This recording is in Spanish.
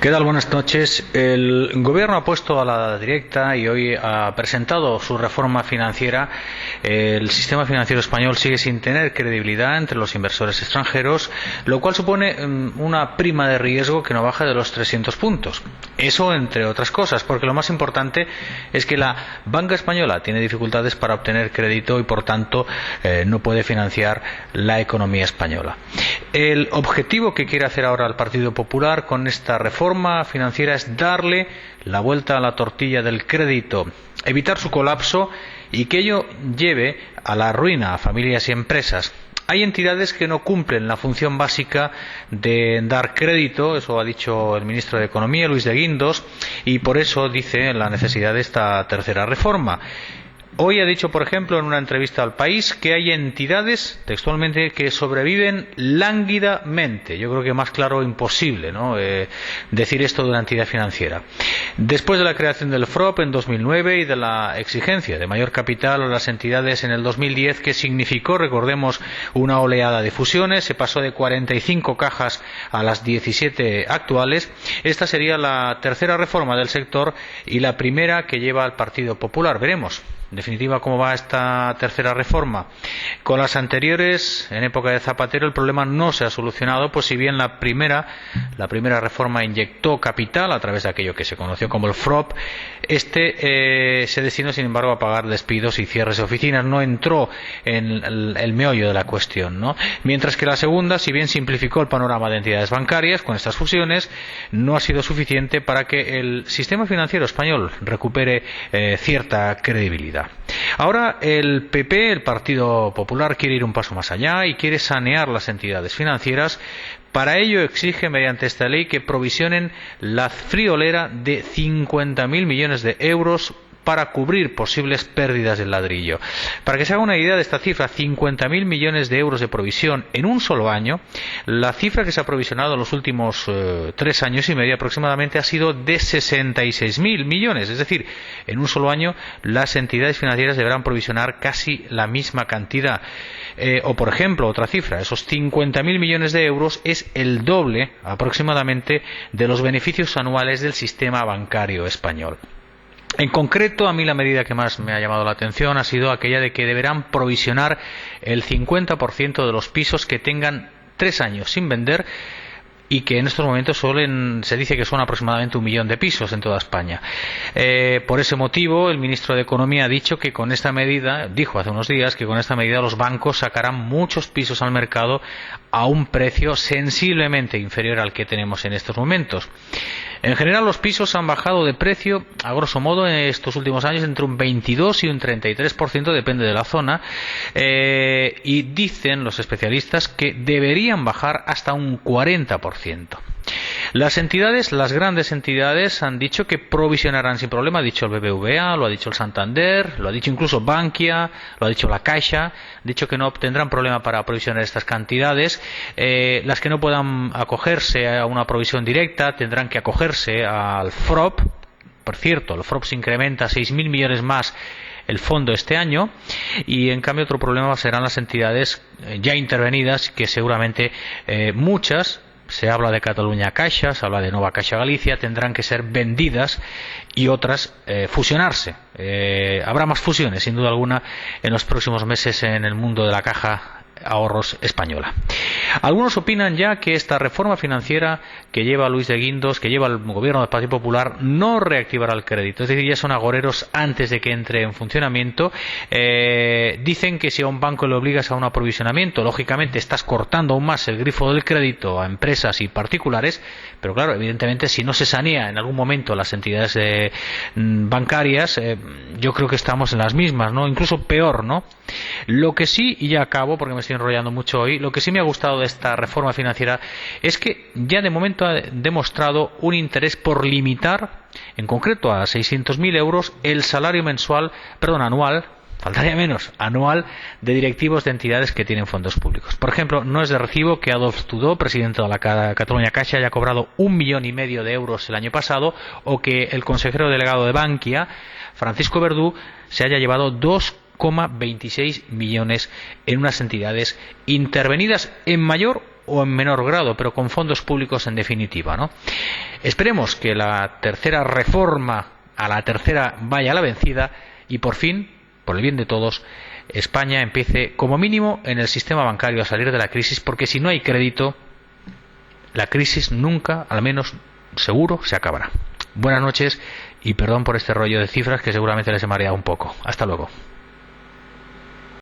¿Qué tal? Buenas noches. El Gobierno ha puesto a la directa y hoy ha presentado su reforma financiera. El sistema financiero español sigue sin tener credibilidad entre los inversores extranjeros, lo cual supone una prima de riesgo que no baja de los 300 puntos. Eso entre otras cosas, porque lo más importante es que la banca española tiene dificultades para obtener crédito y por tanto no puede financiar la economía española. El objetivo que quiere hacer ahora el Partido Popular con esta reforma financiera es darle la vuelta a la tortilla del crédito, evitar su colapso y que ello lleve a la ruina a familias y empresas. Hay entidades que no cumplen la función básica de dar crédito, eso ha dicho el ministro de Economía, Luis de Guindos, y por eso dice la necesidad de esta tercera reforma. Hoy ha dicho, por ejemplo, en una entrevista al País, que hay entidades, textualmente, que sobreviven lánguidamente. Yo creo que más claro imposible, ¿no? Decir esto de una entidad financiera. Después de la creación del FROP en 2009 y de la exigencia de mayor capital a las entidades en el 2010, que significó, recordemos, una oleada de fusiones, se pasó de 45 cajas a las 17 actuales. Esta sería la tercera reforma del sector y la primera que lleva el Partido Popular. Veremos, en definitiva, cómo va esta tercera reforma. Con las anteriores, en época de Zapatero, el problema no se ha solucionado, pues si bien la primera reforma inyectó capital a través de aquello que se conoció como el FROP, se destinó, sin embargo, a pagar despidos y cierres de oficinas. No entró en el meollo de la cuestión, ¿no? Mientras que la segunda, si bien simplificó el panorama de entidades bancarias con estas fusiones, no ha sido suficiente para que el sistema financiero español recupere cierta credibilidad. Ahora el PP, el Partido Popular, quiere ir un paso más allá y quiere sanear las entidades financieras. Para ello exige mediante esta ley que provisionen la friolera de 50.000 millones de euros para cubrir posibles pérdidas del ladrillo. Para que se haga una idea de esta cifra, 50.000 millones de euros de provisión en un solo año, la cifra que se ha provisionado en los últimos 3 años y medio aproximadamente ha sido de 66.000 millones. Es decir, en un solo año las entidades financieras deberán provisionar casi la misma cantidad. O, por ejemplo, otra cifra, esos 50.000 millones de euros es el doble aproximadamente de los beneficios anuales del sistema bancario español. En concreto, a mí la medida que más me ha llamado la atención ha sido aquella de que deberán provisionar el 50% de los pisos que tengan 3 años sin vender y que en estos momentos se dice que son aproximadamente 1 millón de pisos en toda España. Por ese motivo, el ministro de Economía ha dicho que con esta medida, dijo hace unos días, que con esta medida los bancos sacarán muchos pisos al mercado a un precio sensiblemente inferior al que tenemos en estos momentos. En general, los pisos han bajado de precio, a grosso modo, en estos últimos años entre un 22 y un 33%, depende de la zona, y dicen los especialistas que deberían bajar hasta un 40%. Las grandes entidades han dicho que provisionarán sin problema, ha dicho el BBVA, lo ha dicho el Santander, lo ha dicho incluso Bankia, lo ha dicho la Caixa, ha dicho que no tendrán problema para provisionar estas cantidades. Las que no puedan acogerse a una provisión directa tendrán que acogerse al FROP. Por cierto, el FROP se incrementa a 6.000 millones más el fondo este año, y en cambio otro problema serán las entidades ya intervenidas, que seguramente muchas, se habla de Catalunya Caixa, se habla de Nova Caixa Galicia, tendrán que ser vendidas y otras fusionarse. Habrá más fusiones, sin duda alguna, en los próximos meses en el mundo de la Caja Ahorros española. Algunos opinan ya que esta reforma financiera que lleva Luis de Guindos, que lleva el gobierno del Partido Popular, no reactivará el crédito. Es decir, ya son agoreros antes de que entre en funcionamiento. Dicen que si a un banco le obligas a un aprovisionamiento, lógicamente estás cortando aún más el grifo del crédito a empresas y particulares, pero claro, evidentemente si no se sanea en algún momento las entidades bancarias, yo creo que estamos en las mismas, ¿no? Incluso peor, ¿no? Lo que sí, y ya acabo porque me estoy enrollando mucho hoy, lo que sí me ha gustado de esta reforma financiera es que ya de momento ha demostrado un interés por limitar, en concreto a 600.000 euros, el salario anual, faltaría menos, anual, de directivos de entidades que tienen fondos públicos. Por ejemplo, no es de recibo que Adolf Tudó, presidente de la Catalunya Caixa, haya cobrado 1,5 millones de euros el año pasado, o que el consejero delegado de Bankia, Francisco Verdú, se haya llevado 2,26 millones en unas entidades intervenidas en mayor o en menor grado, pero con fondos públicos en definitiva, ¿no? Esperemos que la tercera reforma, a la tercera vaya a la vencida y por fin, por el bien de todos, España empiece como mínimo en el sistema bancario a salir de la crisis, porque si no hay crédito, la crisis nunca, al menos seguro, se acabará. Buenas noches y perdón por este rollo de cifras que seguramente les he mareado un poco. Hasta luego.